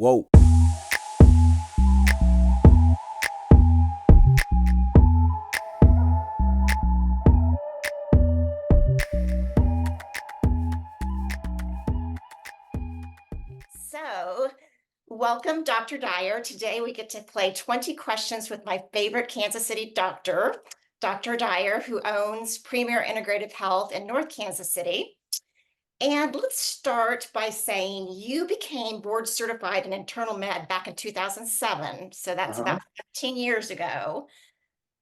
Whoa. So, welcome, Dr. Dyer. Today we get to play 20 questions with my favorite Kansas City doctor, Dr. Dyer, who owns Premier Integrative Health in North Kansas City. And let's start by saying you became board certified in internal med back in 2007. So that's Uh-huh. about 15 years ago.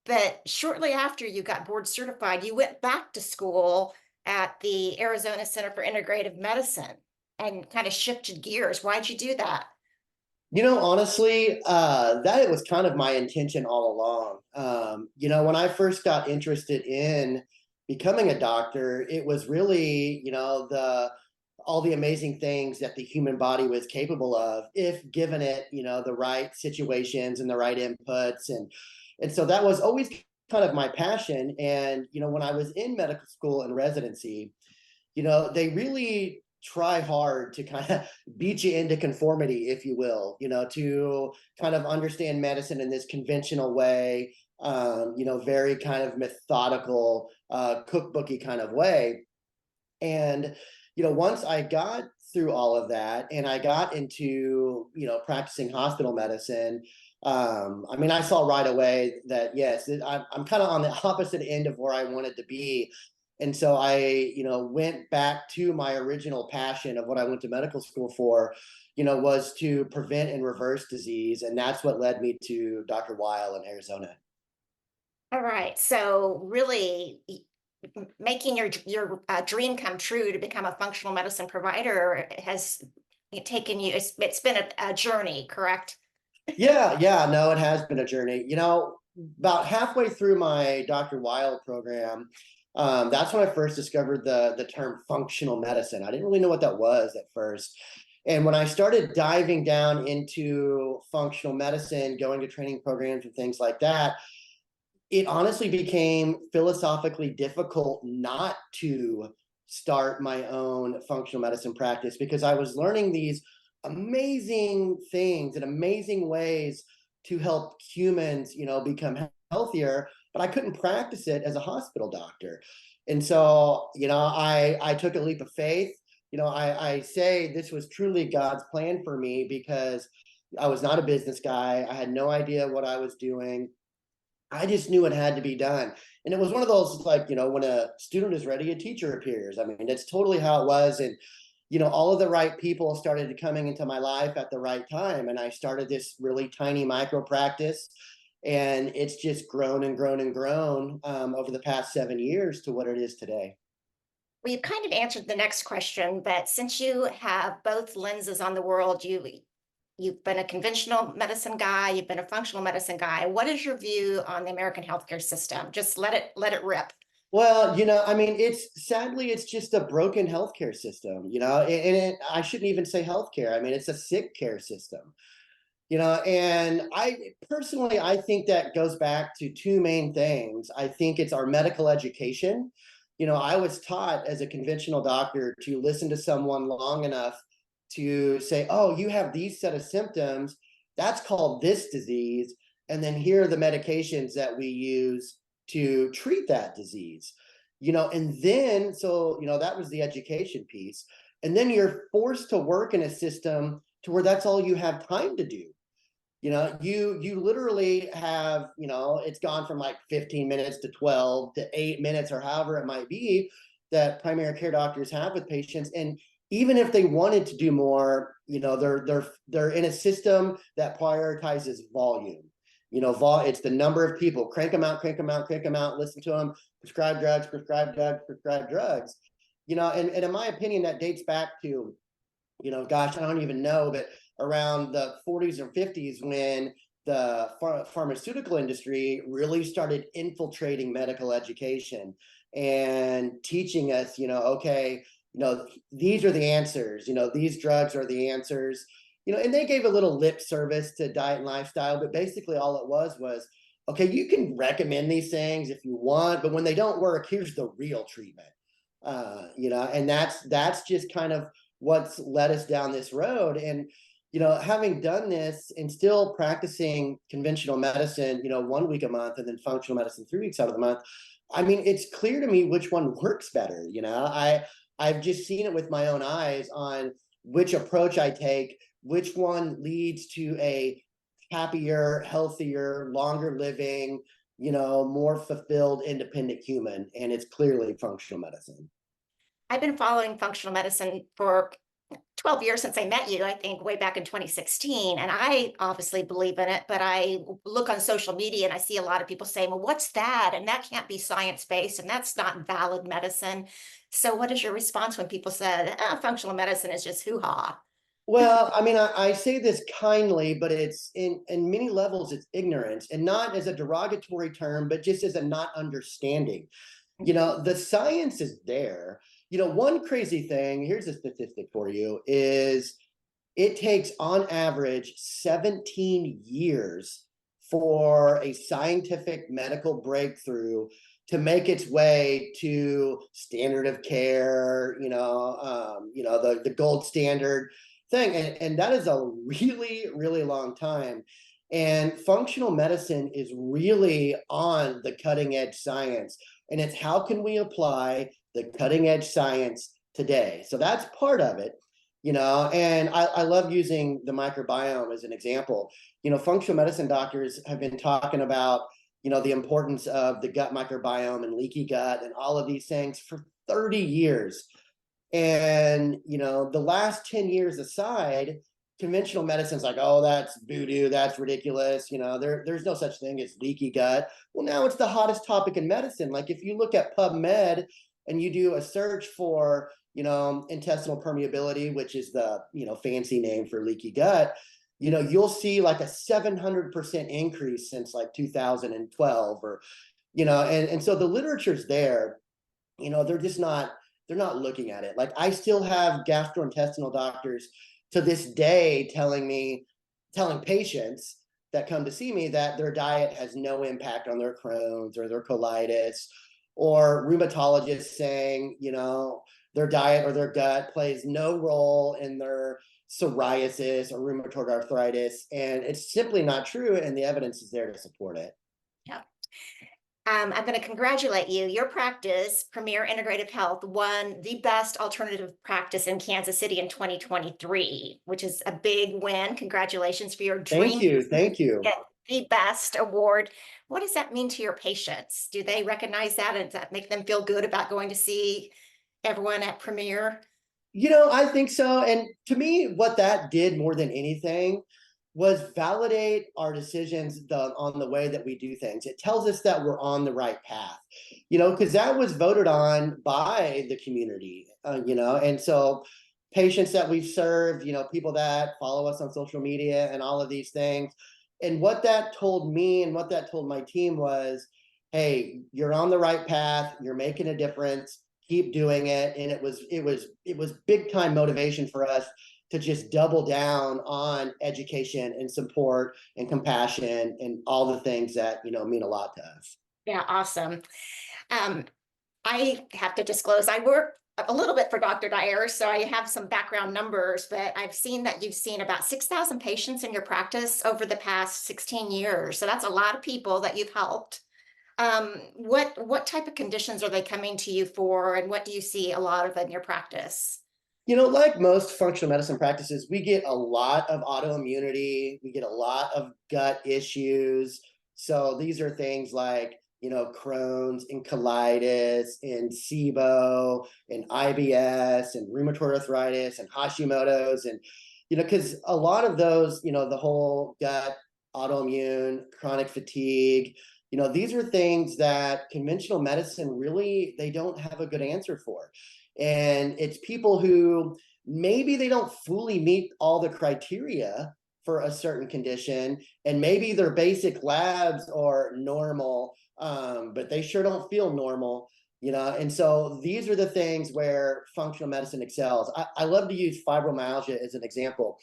But shortly after you got board certified, you went back to school at the Arizona Center for Integrative Medicine and kind of shifted gears. Why'd you do that? Honestly, that was kind of my intention all along. When I first got interested in becoming a doctor, it was really, the all the amazing things that the human body was capable of if given it, the right situations and the right inputs. And so that was always kind of my passion. And, when I was in medical school and residency, they really try hard to kind of beat you into conformity, if you will, to kind of understand medicine in this conventional way, very kind of methodical, cookbooky kind of way. And, once I got through all of that and I got into, practicing hospital medicine, I saw right away that, yes, I'm kind of on the opposite end of where I wanted to be. And so I, went back to my original passion of what I went to medical school for, was to prevent and reverse disease. And that's what led me to Dr. Weil in Arizona. All right. So really making your dream come true to become a functional medicine provider has taken you, it's been a journey, correct? Yeah, no, it has been a journey. About halfway through my Dr. Weil program, that's when I first discovered the term functional medicine. I didn't really know what that was at first. And when I started diving down into functional medicine, going to training programs and things like that, it honestly became philosophically difficult not to start my own functional medicine practice because I was learning these amazing things and amazing ways to help humans, become healthier, but I couldn't practice it as a hospital doctor. And so, I took a leap of faith. I say this was truly God's plan for me because I was not a business guy. I had no idea what I was doing. I just knew it had to be done. And it was one of those, like, when a student is ready, a teacher appears. That's totally how it was. And, all of the right people started coming into my life at the right time. And I started this really tiny micro practice. And it's just grown and grown and grown over the past 7 years to what it is today. Well, you've kind of answered the next question, but since you have both lenses on the world, you've been a conventional medicine guy, you've been a functional medicine guy. What is your view on the American healthcare system? Just let it rip. Well, it's just a broken healthcare system, I shouldn't even say healthcare. It's a sick care system. And I think that goes back to two main things. I think it's our medical education. I was taught as a conventional doctor to listen to someone long enough to say, oh, you have these set of symptoms, that's called this disease, and then here are the medications that we use to treat that disease. And then that was the education piece. And then you're forced to work in a system to where that's all you have time to do. You literally have, it's gone from like 15 minutes to 12 to 8 minutes or however it might be that primary care doctors have with patients. And even if they wanted to do more, they're in a system that prioritizes volume. It's the number of people, crank them out, crank them out, crank them out, listen to them, prescribe drugs, prescribe drugs, prescribe drugs. And in my opinion, that dates back to, gosh, I don't even know, but around the 40s or 50s when the pharmaceutical industry really started infiltrating medical education and teaching us, okay, these are the answers, these drugs are the answers, and they gave a little lip service to diet and lifestyle, but basically all it was, okay, you can recommend these things if you want, but when they don't work, here's the real treatment. And that's just kind of what's led us down this road. And having done this and still practicing conventional medicine, 1 week a month and then functional medicine 3 weeks out of the month, I mean, it's clear to me which one works better. I've just seen it with my own eyes on which approach I take, which one leads to a happier, healthier, longer living, more fulfilled, independent human. And it's clearly functional medicine. I've been following functional medicine for 12 years since I met you, I think way back in 2016. And I obviously believe in it, but I look on social media and I see a lot of people saying, well, what's that? And that can't be science-based and that's not valid medicine. So what is your response when people said, functional medicine is just hoo-ha? Well, I mean, I say this kindly, but it's in many levels, it's ignorance, and not as a derogatory term, but just as a not understanding. The science is there. One crazy thing, here's a statistic for you, is it takes on average 17 years for a scientific medical breakthrough to make its way to standard of care, the gold standard thing. And that is a really, really long time. And functional medicine is really on the cutting edge science. And it's how can we apply the cutting edge science today? So that's part of it. And I love using the microbiome as an example. Functional medicine doctors have been talking about, the importance of the gut microbiome and leaky gut and all of these things for 30 years. And, the last 10 years aside, conventional medicine's like, oh, that's voodoo, that's ridiculous. There's no such thing as leaky gut. Well, now it's the hottest topic in medicine. Like if you look at PubMed and you do a search for, intestinal permeability, which is the, fancy name for leaky gut, you'll see like a 700% increase since like 2012 or, and so the literature's there, they're not looking at it. Like I still have gastrointestinal doctors to this day telling patients that come to see me that their diet has no impact on their Crohn's or their colitis, or rheumatologists saying, their diet or their gut plays no role in their psoriasis or rheumatoid arthritis. And it's simply not true. And the evidence is there to support it. Yeah. I'm going to congratulate you. Your practice, Premier Integrative Health, won the best alternative practice in Kansas City in 2023, which is a big win. Congratulations for your dream. Thank you. Thank you. Get the best award. What does that mean to your patients? Do they recognize that, and does that make them feel good about going to see everyone at Premier? I think so. And to me, what that did more than anything was validate our decisions on the way that we do things. It tells us that we're on the right path, because that was voted on by the community, and so patients that we've served, people that follow us on social media and all of these things. And what that told me and what that told my team was, hey, you're on the right path. You're making a difference. Keep doing it. And it was big time motivation for us to just double down on education and support and compassion and all the things that, mean a lot to us. Yeah, awesome. I have to disclose, I work a little bit for Dr. Dyer, so I have some background numbers, but I've seen that you've seen about 6,000 patients in your practice over the past 16 years. So that's a lot of people that you've helped. What type of conditions are they coming to you for, and what do you see a lot of in your practice? Like most functional medicine practices, we get a lot of autoimmunity, we get a lot of gut issues. So these are things like, Crohn's and colitis and SIBO and IBS and rheumatoid arthritis and Hashimoto's. And, because a lot of those, the whole gut, autoimmune, chronic fatigue, these are things that conventional medicine really, they don't have a good answer for. And it's people who maybe they don't fully meet all the criteria for a certain condition, and maybe their basic labs are normal, but they sure don't feel normal, and so these are the things where functional medicine excels. I love to use fibromyalgia as an example.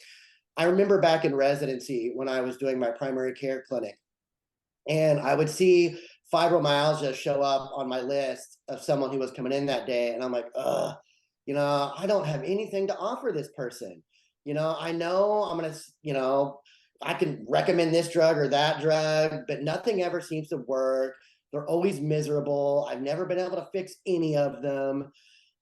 I remember back in residency when I was doing my primary care clinic, and I would see fibromyalgia show up on my list of someone who was coming in that day. And I'm like, I don't have anything to offer this person. I know I'm going to, I can recommend this drug or that drug, but nothing ever seems to work. They're always miserable. I've never been able to fix any of them.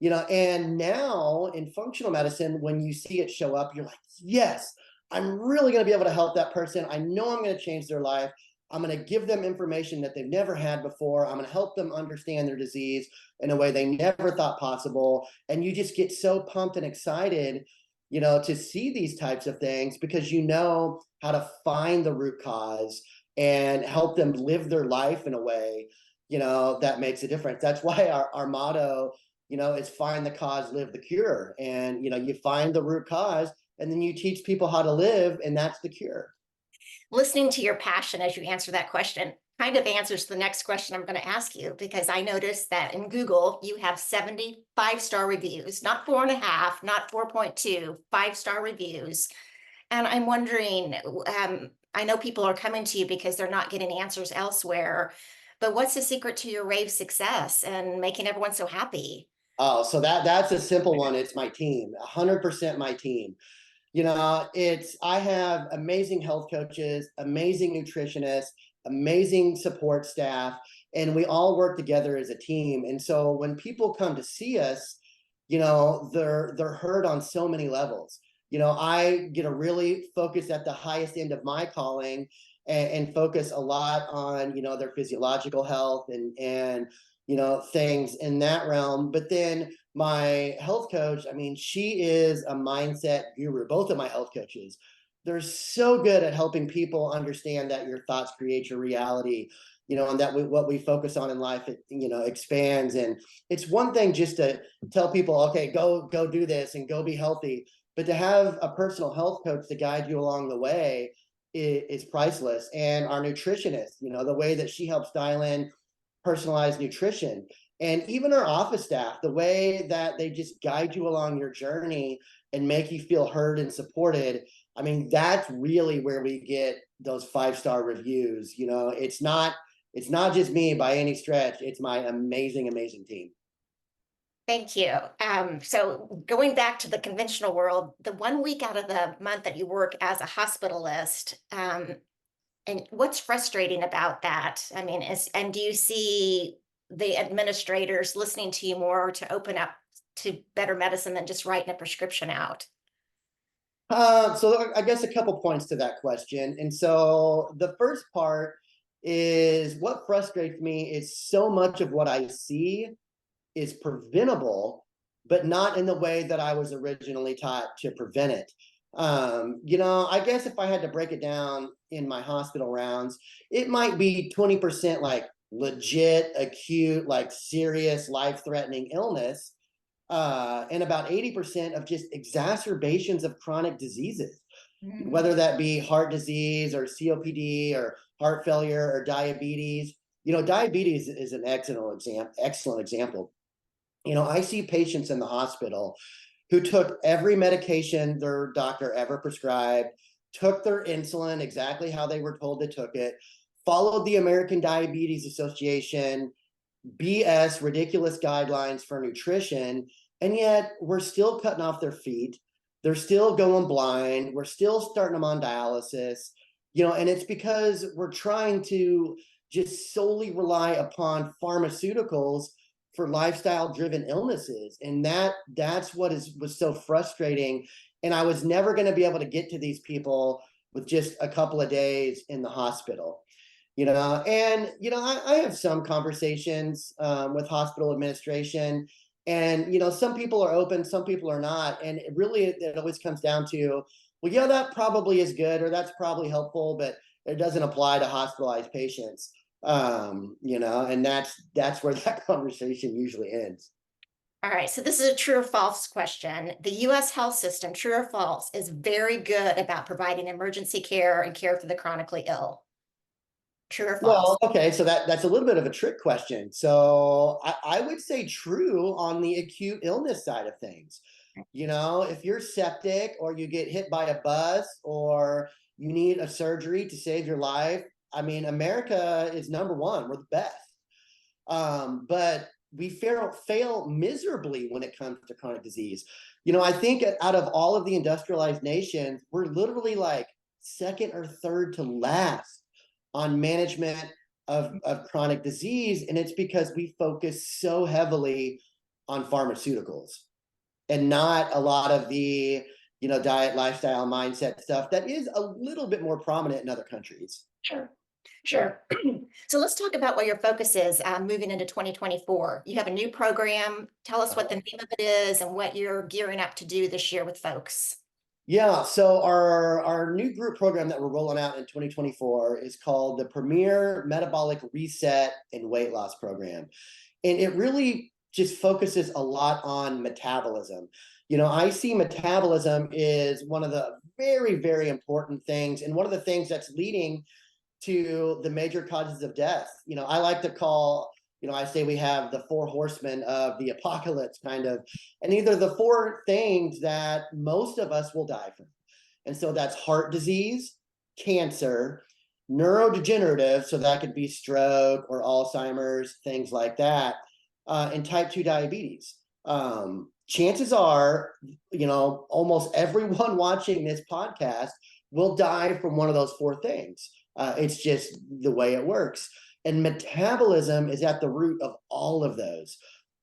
And now in functional medicine, when you see it show up, you're like, yes, I'm really going to be able to help that person. I know I'm going to change their life. I'm going to give them information that they've never had before. I'm going to help them understand their disease in a way they never thought possible. And you just get so pumped and excited, to see these types of things because you know how to find the root cause and help them live their life in a way, that makes a difference. That's why our motto, is find the cause, live the cure. And, you find the root cause and then you teach people how to live, and that's the cure. Listening to your passion as you answer that question kind of answers the next question I'm going to ask you, because I noticed that in Google, you have 75-star reviews, not 4.5, not 4.2, 5-star reviews. And I'm wondering, I know people are coming to you because they're not getting answers elsewhere, but what's the secret to your rave success and making everyone so happy? Oh, so that's a simple one. It's my team, 100% my team. I have amazing health coaches, amazing nutritionists, amazing support staff, and we all work together as a team. And so when people come to see us, they're heard on so many levels. I get to really focus at the highest end of my calling and focus a lot on, their physiological health and things in that realm. But then my health coach, I mean, she is a mindset guru. Both of my health coaches, they're so good at helping people understand that your thoughts create your reality, and that what we focus on in life, it, expands. And it's one thing just to tell people, okay, go do this and go be healthy, but to have a personal health coach to guide you along the way is priceless. And our nutritionist, the way that she helps dial in personalized nutrition, and even our office staff, the way that they just guide you along your journey and make you feel heard and supported. I mean, that's really where we get those 5-star reviews. It's not just me by any stretch. It's my amazing, amazing team. Thank you. So going back to the conventional world, the 1 week out of the month that you work as a hospitalist, and what's frustrating about that? I mean, and do you see the administrators listening to you more to open up to better medicine than just writing a prescription out? So I guess a couple points to that question. And so the first part is what frustrates me is so much of what I see is preventable, but not in the way that I was originally taught to prevent it. I guess if I had to break it down in my hospital rounds, it might be 20% like legit, acute, like serious, life-threatening illness, and about 80% of just exacerbations of chronic diseases, whether that be heart disease or COPD or heart failure or diabetes. Diabetes is an excellent example. I see patients in the hospital who took every medication their doctor ever prescribed, took their insulin exactly how they were told they took it, followed the American Diabetes Association BS ridiculous guidelines for nutrition, and yet we're still cutting off their feet. They're still going blind. We're still starting them on dialysis, and it's because we're trying to just solely rely upon pharmaceuticals for lifestyle driven illnesses. And that's what was so frustrating. And I was never going to be able to get to these people with just a couple of days in the hospital. I have some conversations with hospital administration, and some people are open, some people are not, and it always comes down to, well, yeah, that probably is good, or that's probably helpful, but it doesn't apply to hospitalized patients. And that's where that conversation usually ends. All right, so this is a true or false question. The US health system, true or false, is very good about providing emergency care and care for the chronically ill. True or false? Well, okay, so that's a little bit of a trick question. So I would say true on the acute illness side of things. If you're septic or you get hit by a bus or you need a surgery to save your life, I mean, America is number one. We're the best. But we fail miserably when it comes to chronic disease. I think out of all of the industrialized nations, we're literally like second or third to last on management of chronic disease. And it's because we focus so heavily on pharmaceuticals and not a lot of the, diet, lifestyle, mindset stuff that is a little bit more prominent in other countries. Sure. Sure. So let's talk about what your focus is moving into 2024. You have a new program. Tell us what the name of it is and what you're gearing up to do this year with folks. Yeah, so our new group program that we're rolling out in 2024 is called the Premier Metabolic Reset and Weight Loss Program. And it really just focuses a lot on metabolism. I see metabolism is one of the very, very important things, and one of the things that's leading to the major causes of death. I like to call, I say we have the four horsemen of the apocalypse kind of, and these are the four things that most of us will die from. And so that's heart disease, cancer, neurodegenerative, so that could be stroke or Alzheimer's, things like that, and type 2 diabetes. Chances are, almost everyone watching this podcast will die from one of those four things. It's just the way it works. And metabolism is at the root of all of those.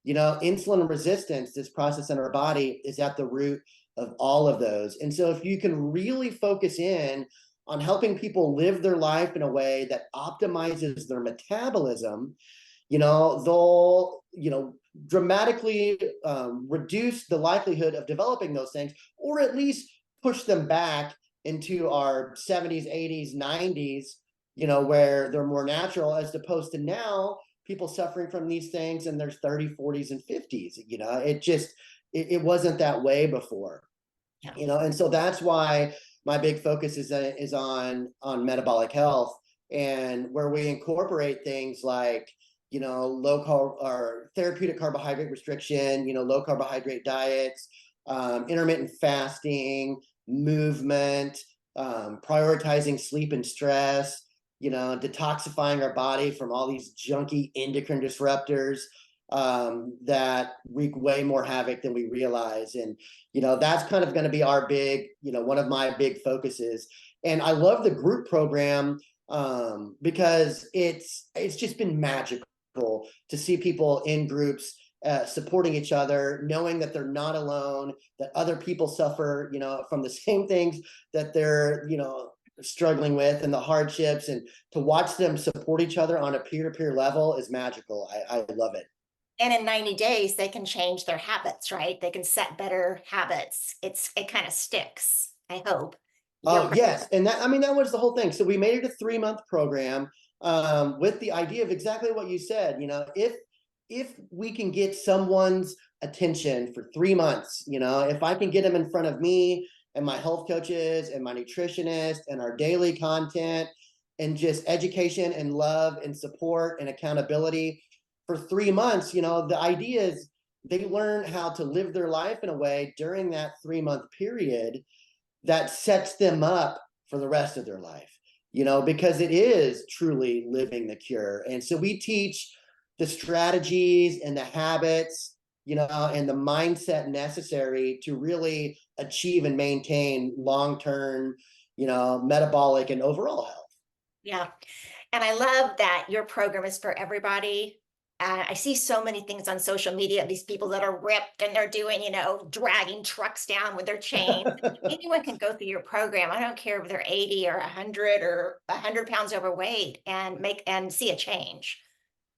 Insulin resistance, this process in our body, is at the root of all of those. And so if you can really focus in on helping people live their life in a way that optimizes their metabolism, they'll, dramatically reduce the likelihood of developing those things, or at least push them back into our 70s, 80s, 90s, where they're more natural, as opposed to now people suffering from these things in their 30s, 40s, and 50s. It wasn't that way before. Yeah. And so that's why my big focus is on metabolic health, and where we incorporate things like, low carb or therapeutic carbohydrate restriction, low carbohydrate diets, intermittent fasting, movement, prioritizing sleep and stress, detoxifying our body from all these junky endocrine disruptors that wreak way more havoc than we realize. And, that's kind of going to be our big, one of my big focuses. And I love the group program because it's just been magical to see people in groups supporting each other, knowing that they're not alone, that other people suffer, from the same things that they're, struggling with, and the hardships, and to watch them support each other on a peer-to-peer level is magical. I love it. And in 90 days, they can change their habits, right? They can set better habits. It kind of sticks, I hope. Yes, and that was the whole thing. So we made it a 3-month program with the idea of exactly what you said. If we can get someone's attention for 3 months, if I can get them in front of me and my health coaches and my nutritionist and our daily content and just education and love and support and accountability for 3 months, the idea is they learn how to live their life in a way during that 3-month period that sets them up for the rest of their life, because it is truly living the cure. And so we teach the strategies and the habits, and the mindset necessary to really achieve and maintain long-term, metabolic and overall health. Yeah. And I love that your program is for everybody. I see so many things on social media, these people that are ripped and they're doing, dragging trucks down with their chains. Anyone can go through your program. I don't care if they're 80 or 100 or 100 pounds overweight and see a change.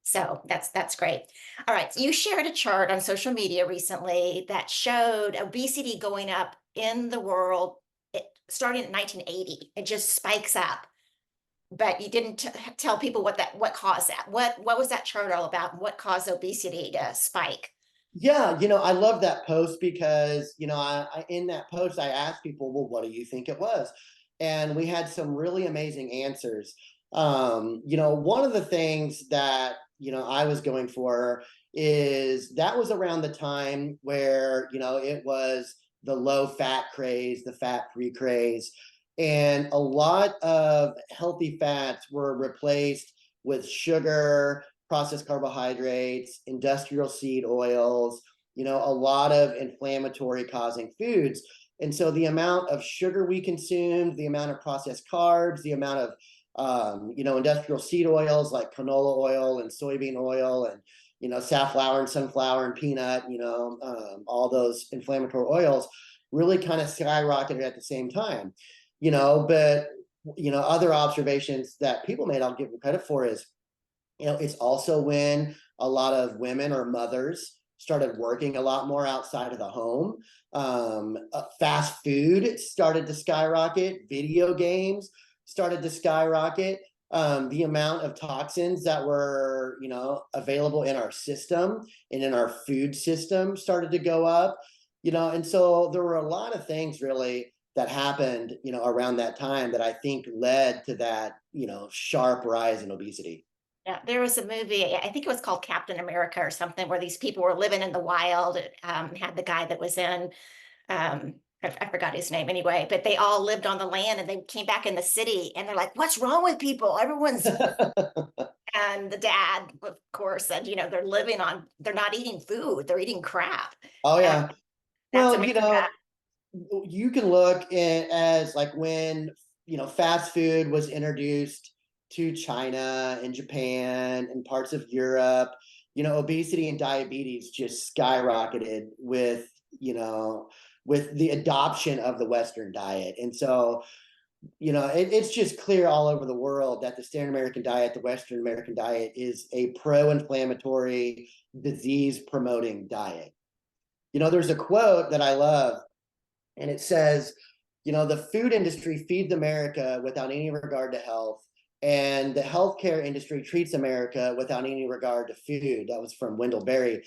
So that's great. All right. So you shared a chart on social media recently that showed obesity going up in the world starting in 1980. It just spikes up. But you didn't tell people what caused that. What was that chart all about? And what caused obesity to spike? Yeah, I love that post because, I in that post, I asked people, well, what do you think it was? And we had some really amazing answers. One of the things that, I was going for is that was around the time where, it was the low fat craze, the fat-free craze. And a lot of healthy fats were replaced with sugar, processed carbohydrates, industrial seed oils, a lot of inflammatory causing foods. And so the amount of sugar we consumed, the amount of processed carbs, the amount of industrial seed oils like canola oil and soybean oil and safflower and sunflower and peanut, all those inflammatory oils really kind of skyrocketed at the same time. But other observations that people made, I'll give them credit for, is it's also when a lot of women or mothers started working a lot more outside of the home. Fast food started to skyrocket. Video games started to skyrocket. The amount of toxins that were, available in our system and in our food system started to go up, and so there were a lot of things really that happened, around that time that I think led to that, sharp rise in obesity. Yeah, there was a movie, I think it was called Captain America or something, where these people were living in the wild. It had the guy that was in, I forgot his name anyway, but they all lived on the land and they came back in the city and they're like, what's wrong with people? Everyone's, and the dad, of course, said, they're not eating food, they're eating crap. Oh And yeah. that's Well, amazing. you can look at as like when fast food was introduced to China and Japan and parts of Europe, obesity and diabetes just skyrocketed with the adoption of the Western diet. And so it's just clear all over the world that the standard American diet, the Western American diet, is a pro-inflammatory, disease-promoting diet. There's a quote that I love, and it says, the food industry feeds America without any regard to health, and the healthcare industry treats America without any regard to food. That was from Wendell Berry.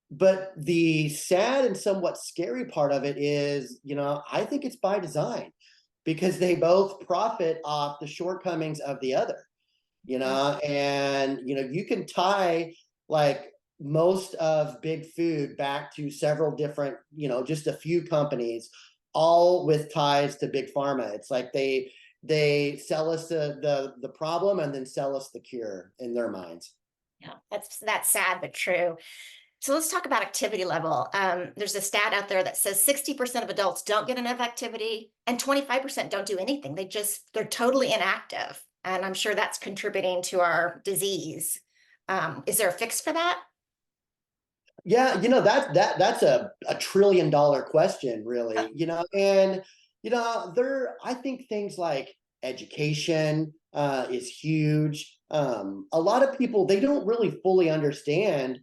But the sad and somewhat scary part of it is, I think it's by design, because they both profit off the shortcomings of the other, and, you can tie like most of big food back to several different, just a few companies, all with ties to big pharma. It's like they sell us the problem and then sell us the cure in their minds. Yeah, that's sad but true. So let's talk about activity level. There's a stat out there that says 60% of adults don't get enough activity and 25% don't do anything. They're totally inactive. And I'm sure that's contributing to our disease. Is there a fix for that? Yeah, that's a $1 trillion question, really. And I think things like education is huge. A lot of people, they don't really fully understand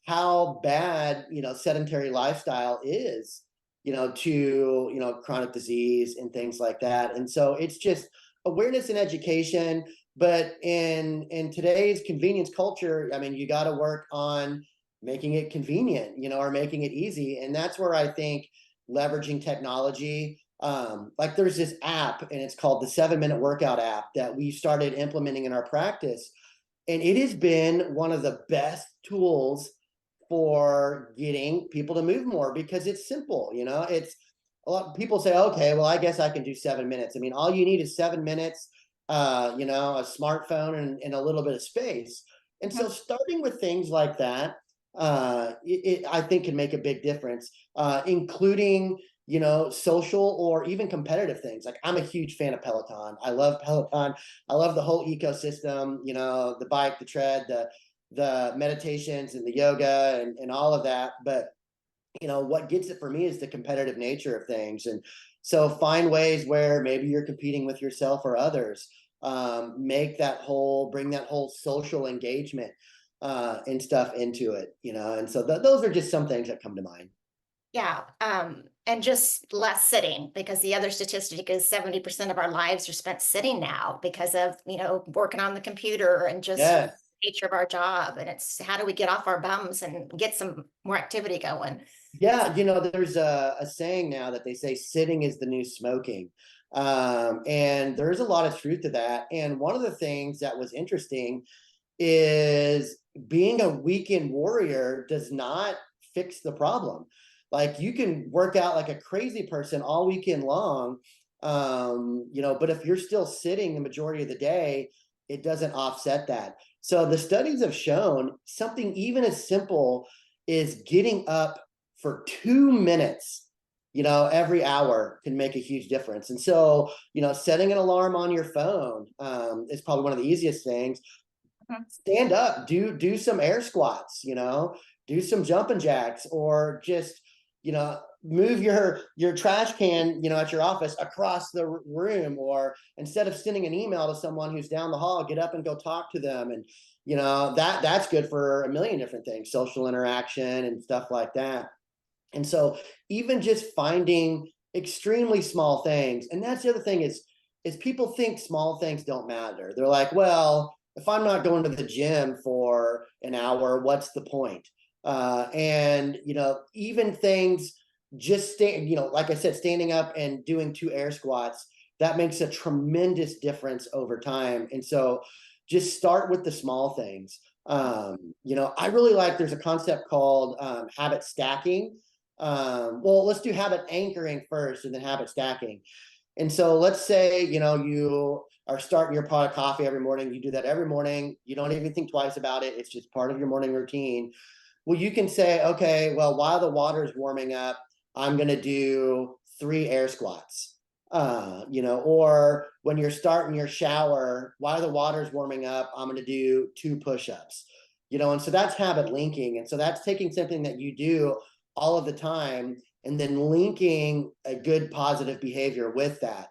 how bad sedentary lifestyle is to chronic disease and things like that. And so it's just awareness and education. But in today's convenience culture, I mean, you got to work on making it convenient, or making it easy. And that's where I think leveraging technology, like there's this app and it's called the 7-Minute Workout app that we started implementing in our practice. And it has been one of the best tools for getting people to move more, because it's simple. It's a lot of people say, okay, well, I guess I can do 7 minutes. I mean, all you need is 7 minutes, a smartphone and a little bit of space. And so starting with things like that, I think can make a big difference, including, social or even competitive things. Like I'm a huge fan of Peloton. I love Peloton. I love the whole ecosystem, the bike, the tread, the meditations and the yoga and all of that. But, what gets it for me is the competitive nature of things. And so find ways where maybe you're competing with yourself or others, bring that whole social engagement and stuff into it, and so those are just some things that come to mind. Yeah. And just less sitting, because the other statistic is 70% of our lives are spent sitting now because of, working on the computer and just Yeah. nature of our job. And it's how do we get off our bums and get some more activity going? Yeah, there's a saying now that they say sitting is the new smoking. And there's a lot of truth to that. And one of the things that was interesting is being a weekend warrior does not fix the problem. Like you can work out like a crazy person all weekend long, but if you're still sitting the majority of the day, it doesn't offset that. So the studies have shown something even as simple is getting up for 2 minutes, every hour can make a huge difference. And so, setting an alarm on your phone is probably one of the easiest things. Stand up, do some air squats, do some jumping jacks, or just, move your trash can, at your office across the room, or instead of sending an email to someone who's down the hall, get up and go talk to them. And, that's good for a million different things, social interaction and stuff like that. And so even just finding extremely small things, and that's the other thing is people think small things don't matter. They're like, well, if I'm not going to the gym for an hour, what's the point? And even things just like I said, standing up and doing 2 air squats, that makes a tremendous difference over time. And so just start with the small things. I really like, there's a concept called habit stacking. Well, let's do habit anchoring first and then habit stacking. And so let's say, you are starting your pot of coffee every morning. You do that every morning. You don't even think twice about it. It's just part of your morning routine. Well, you can say, okay, well, while the water is warming up, I'm going to do 3 air squats. Or when you're starting your shower, while the water's warming up, I'm going to do 2 push-ups. And so that's habit linking. And so that's taking something that you do all of the time and then linking a good positive behavior with that.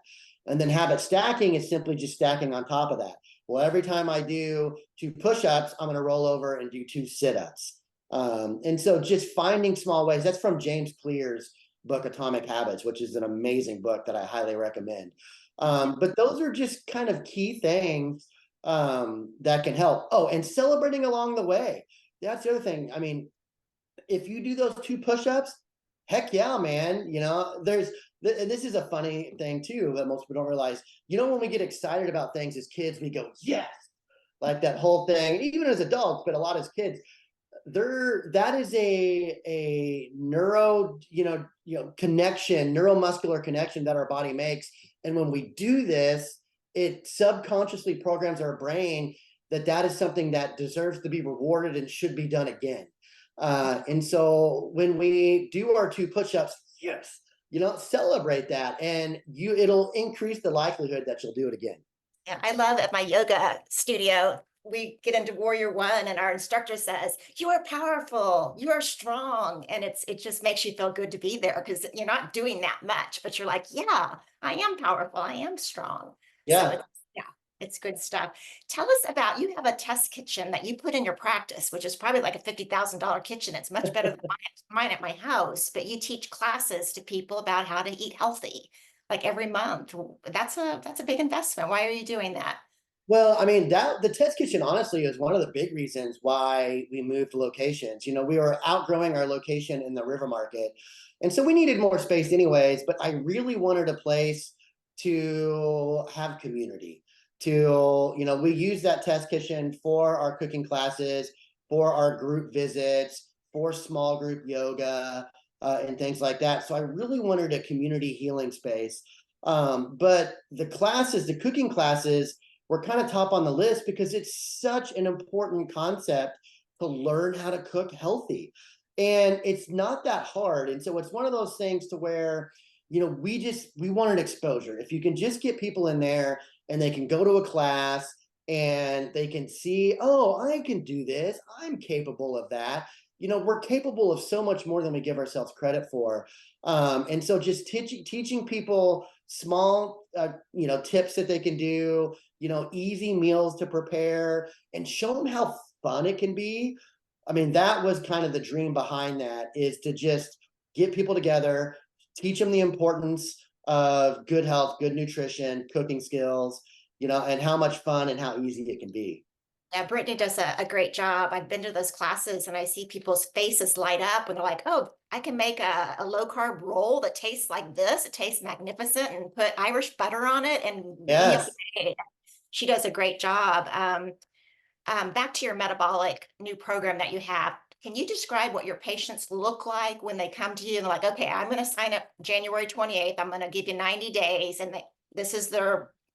And then habit stacking is simply just stacking on top of that. Well, every time I do 2 push-ups, I'm going to roll over and do 2 sit-ups. And so just finding small ways. That's from James Clear's book, Atomic Habits, which is an amazing book that I highly recommend. But those are just kind of key things that can help. Oh, and celebrating along the way. That's the other thing. I mean, if you do those 2 push-ups, heck yeah, man. This is a funny thing too that most people don't realize. When we get excited about things as kids, we go, yes, like that whole thing, even as adults, but a lot as kids, that is a neuromuscular connection that our body makes. And when we do this, it subconsciously programs our brain that is something that deserves to be rewarded and should be done again. And so when we do our 2 push-ups, yes, celebrate that, and it'll increase the likelihood that you'll do it again. Yeah, I love at my yoga studio, we get into Warrior One and our instructor says, you are powerful, you are strong. And it just makes you feel good to be there because you're not doing that much, but you're like, yeah, I am powerful, I am strong. So Yeah. it's good stuff. Tell us about, you have a test kitchen that you put in your practice, which is probably like a $50,000 kitchen. It's much better than mine at my house, but you teach classes to people about how to eat healthy, like every month. That's a big investment. Why are you doing that? Well, I mean, the test kitchen honestly is one of the big reasons why we moved locations. We were outgrowing our location in the River Market, and so we needed more space anyways, but I really wanted a place to have community. We use that test kitchen for our cooking classes, for our group visits, for small group yoga, and things like that. So I really wanted a community healing space. But the cooking classes, were kind of top on the list because it's such an important concept to learn how to cook healthy. And it's not that hard. And so it's one of those things to where, we wanted exposure. If you can just get people in there and they can go to a class and they can see, oh, I can do this, I'm capable of that. We're capable of so much more than we give ourselves credit for. And so just teaching people small, tips that they can do, easy meals to prepare, and show them how fun it can be. I mean, that was kind of the dream behind that, is to just get people together, teach them the importance of good health, good nutrition, cooking skills, and how much fun and how easy it can be. Yeah, Brittany does a great job. I've been to those classes and I see people's faces light up and they're like, oh, I can make a low carb roll that tastes like this. It tastes magnificent, and put Irish butter on it and be Yes. okay. She does a great job. Back to your metabolic new program that you have. Can you describe what your patients look like when they come to you and they're like, okay, I'm going to sign up January 28th. I'm going to give you 90 days. And this is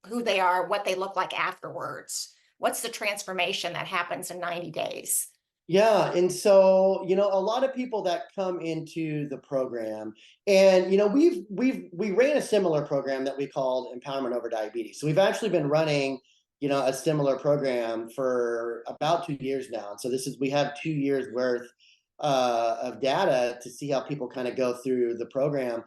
who they are, what they look like afterwards. What's the transformation that happens in 90 days? Yeah, and so, a lot of people that come into the program, and we ran a similar program that we called Empowerment Over Diabetes. So we've actually been running, a similar program for about 2 years now. And so we have 2 years worth of data to see how people kind of go through the program.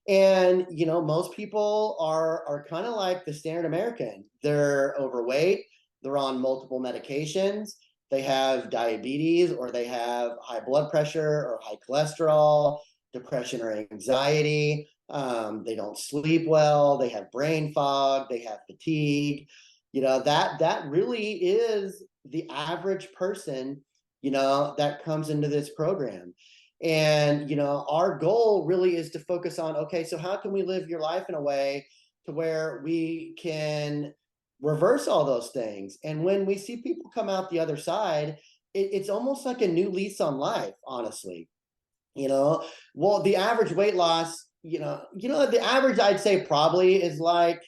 And most people are kind of like the standard American. They're overweight, they're on multiple medications, they have diabetes, or they have high blood pressure or high cholesterol, depression or anxiety. They don't sleep well. They have brain fog. They have fatigue. That really is the average person, that comes into this program. And our goal really is to focus on, okay, so how can we live your life in a way to where we can reverse all those things? And when we see people come out the other side, it's almost like a new lease on life, honestly. Well, the average weight loss, the average I'd say probably is like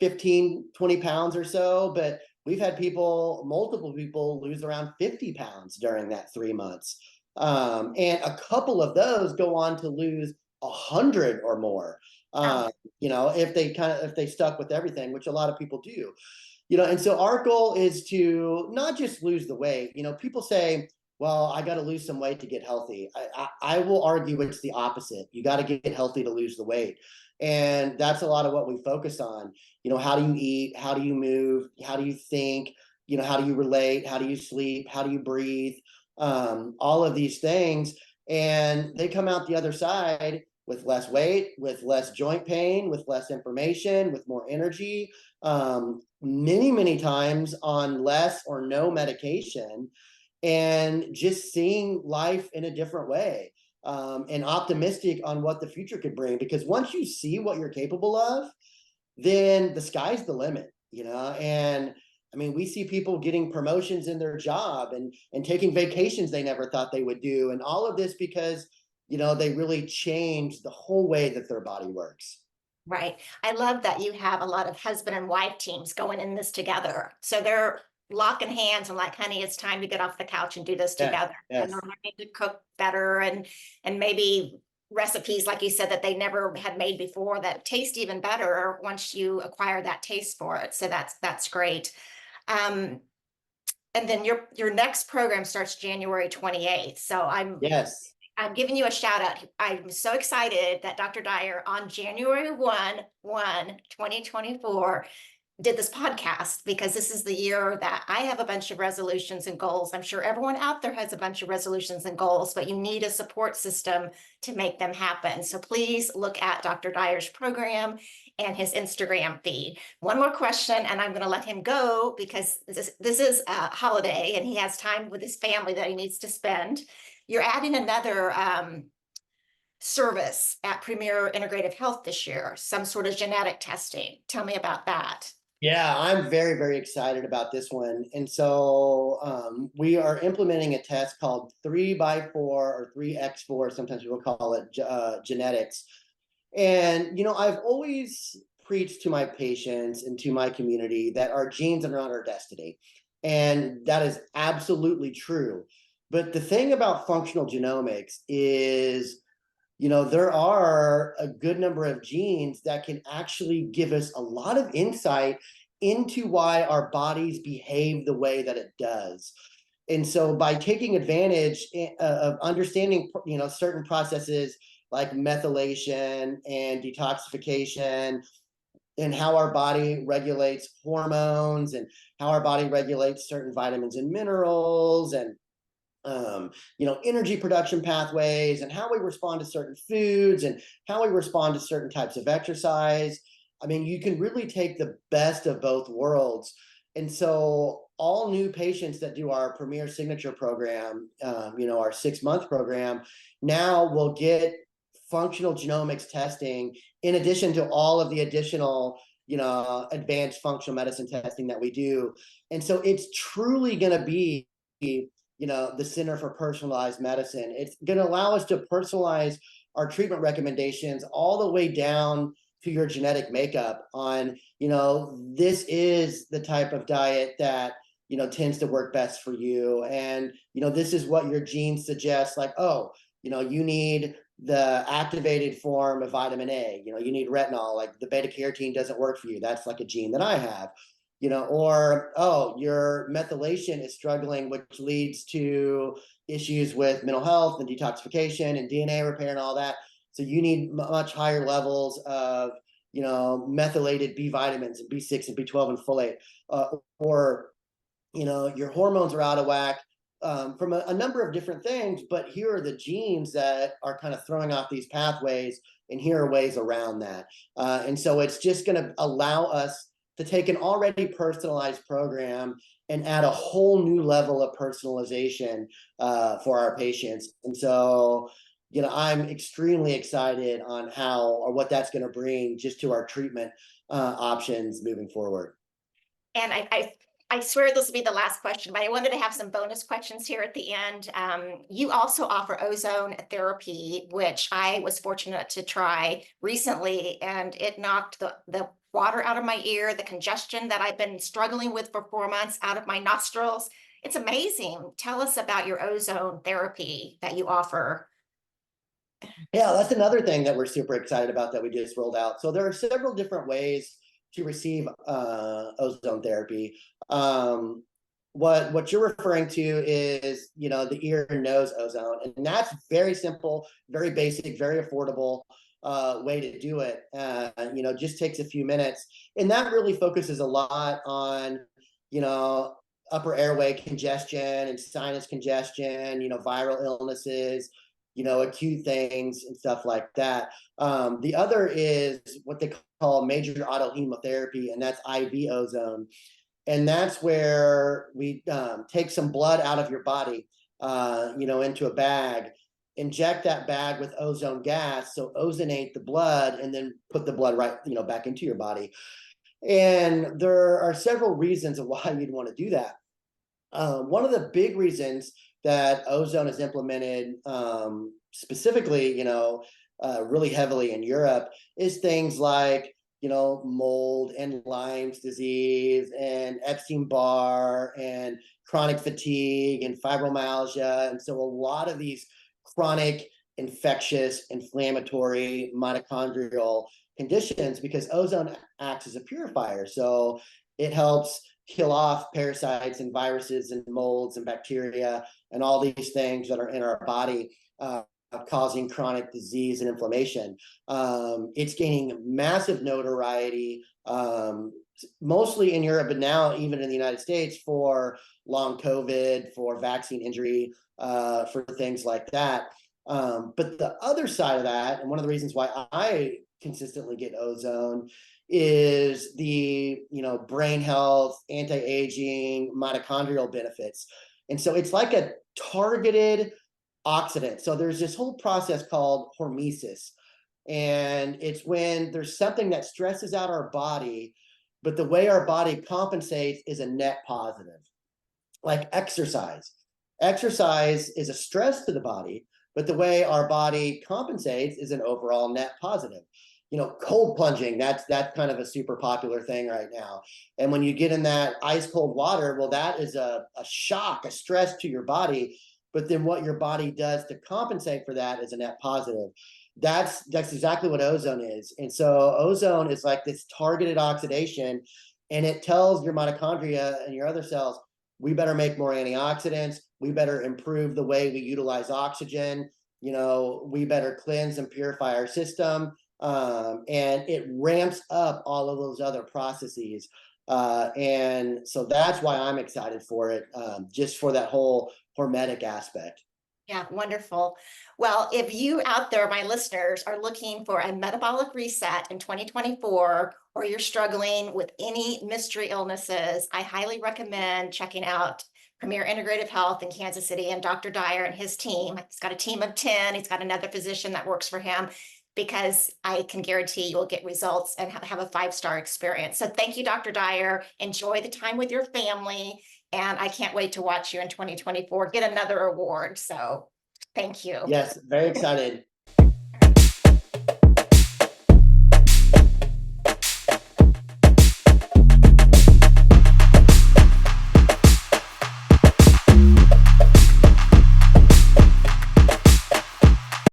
15, 20 pounds or so, but we've had multiple people lose around 50 pounds during that 3 months. And a couple of those go on to lose 100 or more. Oh, If they stuck with everything, which a lot of people do. And so our goal is to not just lose the weight. People say, well, I got to lose some weight to get healthy. I will argue it's the opposite. You got to get healthy to lose the weight. And that's a lot of what we focus on. How do you eat? How do you move? How do you think? How do you relate? How do you sleep? How do you breathe? All of these things. And they come out the other side with less weight, with less joint pain, with less inflammation, with more energy, many times on less or no medication, and just seeing life in a different way, and optimistic on what the future could bring. Because once you see what you're capable of, then the sky's the limit, and I mean, we see people getting promotions in their job, and taking vacations they never thought they would do. And all of this because, they really changed the whole way that their body works. right. I love that you have a lot of husband and wife teams going in this together. So they're locking hands and like, honey, it's time to get off the couch and do this Yes, together. And yes. they're learning to cook better, and maybe recipes, like you said, that they never had made before that taste even better once you acquire that taste for it. So that's great. Um, and then your next program starts January 28th. So Yes. I'm giving you a shout out. I'm so excited that Dr. Dyer on January 2024 did this podcast, because this is the year that I have a bunch of resolutions and goals. I'm sure everyone out there has a bunch of resolutions and goals, but you need a support system to make them happen. So please look at Dr. Dyer's program and his Instagram feed. One more question, and I'm going to let him go because this is a holiday and he has time with his family that he needs to spend. You're adding another service at Premier Integrative Health this year, some sort of genetic testing. Tell me about that. Yeah, I'm very, very excited about this one. And so we are implementing a test called 3x4 or 3x4, sometimes people call it genetics. And, I've always preached to my patients and to my community that our genes are not our destiny. And that is absolutely true. But the thing about functional genomics is, there are a good number of genes that can actually give us a lot of insight into why our bodies behave the way that it does. And so by taking advantage of understanding, certain processes like methylation and detoxification, and how our body regulates hormones, and how our body regulates certain vitamins and minerals, and energy production pathways, and how we respond to certain foods, and how we respond to certain types of exercise. I mean, you can really take the best of both worlds. And so all new patients that do our Premier Signature program, our 6-month program, now will get functional genomics testing in addition to all of the additional, advanced functional medicine testing that we do. And so it's truly going to be, the Center for Personalized Medicine. It's going to allow us to personalize our treatment recommendations all the way down to your genetic makeup on, this is the type of diet that, tends to work best for you. And, this is what your genes suggest, like, oh, you need the activated form of vitamin A, you need retinol, like the beta carotene doesn't work for you. That's like a gene that I have, or, oh, your methylation is struggling, which leads to issues with mental health and detoxification and DNA repair and all that. So you need much higher levels of, methylated B vitamins and B6 and B12 and folate, or your hormones are out of whack, from a number of different things, but here are the genes that are kind of throwing off these pathways, and here are ways around that. And so it's just going to allow us to take an already personalized program and add a whole new level of personalization for our patients. And so, I'm extremely excited on how or what that's going to bring just to our treatment options moving forward. And I swear this will be the last question, but I wanted to have some bonus questions here at the end. You also offer ozone therapy, which I was fortunate to try recently, and it knocked the water out of my ear, the congestion that I've been struggling with for 4 months out of my nostrils. It's amazing. Tell us about your ozone therapy that you offer. Yeah, that's another thing that we're super excited about that we just rolled out. So there are several different ways to receive ozone therapy. What you're referring to is, the ear and nose ozone, and that's very simple, very basic, very affordable way to do it. Just takes a few minutes, and that really focuses a lot on, upper airway congestion and sinus congestion, viral illnesses, acute things and stuff like that. The other is what they call major autohemotherapy, and that's IV ozone. And that's where we take some blood out of your body, into a bag, inject that bag with ozone gas, so ozonate the blood, and then put the blood right, back into your body. And there are several reasons of why you'd want to do that. One of the big reasons that ozone is implemented, specifically, really heavily in Europe, is things like, mold and Lyme's disease and Epstein-Barr and chronic fatigue and fibromyalgia. And so a lot of these chronic infectious inflammatory mitochondrial conditions, because ozone acts as a purifier. So it helps kill off parasites and viruses and molds and bacteria and all these things that are in our body, causing chronic disease and inflammation. It's gaining massive notoriety, mostly in Europe, but now even in the United States, for long COVID, for vaccine injury, for things like that. But the other side of that, and one of the reasons why I consistently get ozone, is the brain health, anti-aging, mitochondrial benefits. And so it's like a targeted oxidant. So there's this whole process called hormesis, and it's when there's something that stresses out our body, but the way our body compensates is a net positive, like exercise. Exercise is a stress to the body, but the way our body compensates is an overall net positive. Cold plunging, that's kind of a super popular thing right now. And when you get in that ice cold water, well, that is a shock, a stress to your body. But then what your body does to compensate for that is a net positive. That's exactly what ozone is. And so ozone is like this targeted oxidation, and it tells your mitochondria and your other cells, we better make more antioxidants. We better improve the way we utilize oxygen. We better cleanse and purify our system. And it ramps up all of those other processes. And so that's why I'm excited for it, just for that whole hormetic aspect. Yeah, wonderful. Well, if you out there, my listeners, are looking for a metabolic reset in 2024, or you're struggling with any mystery illnesses, I highly recommend checking out Premier Integrative Health in Kansas City and Dr. Dyer and his team. He's got a team of 10. He's got another physician that works for him, because I can guarantee you will get results and have a 5-star experience. So thank you, Dr. Dyer. Enjoy the time with your family. And I can't wait to watch you in 2024 get another award. So thank you. Yes, very excited.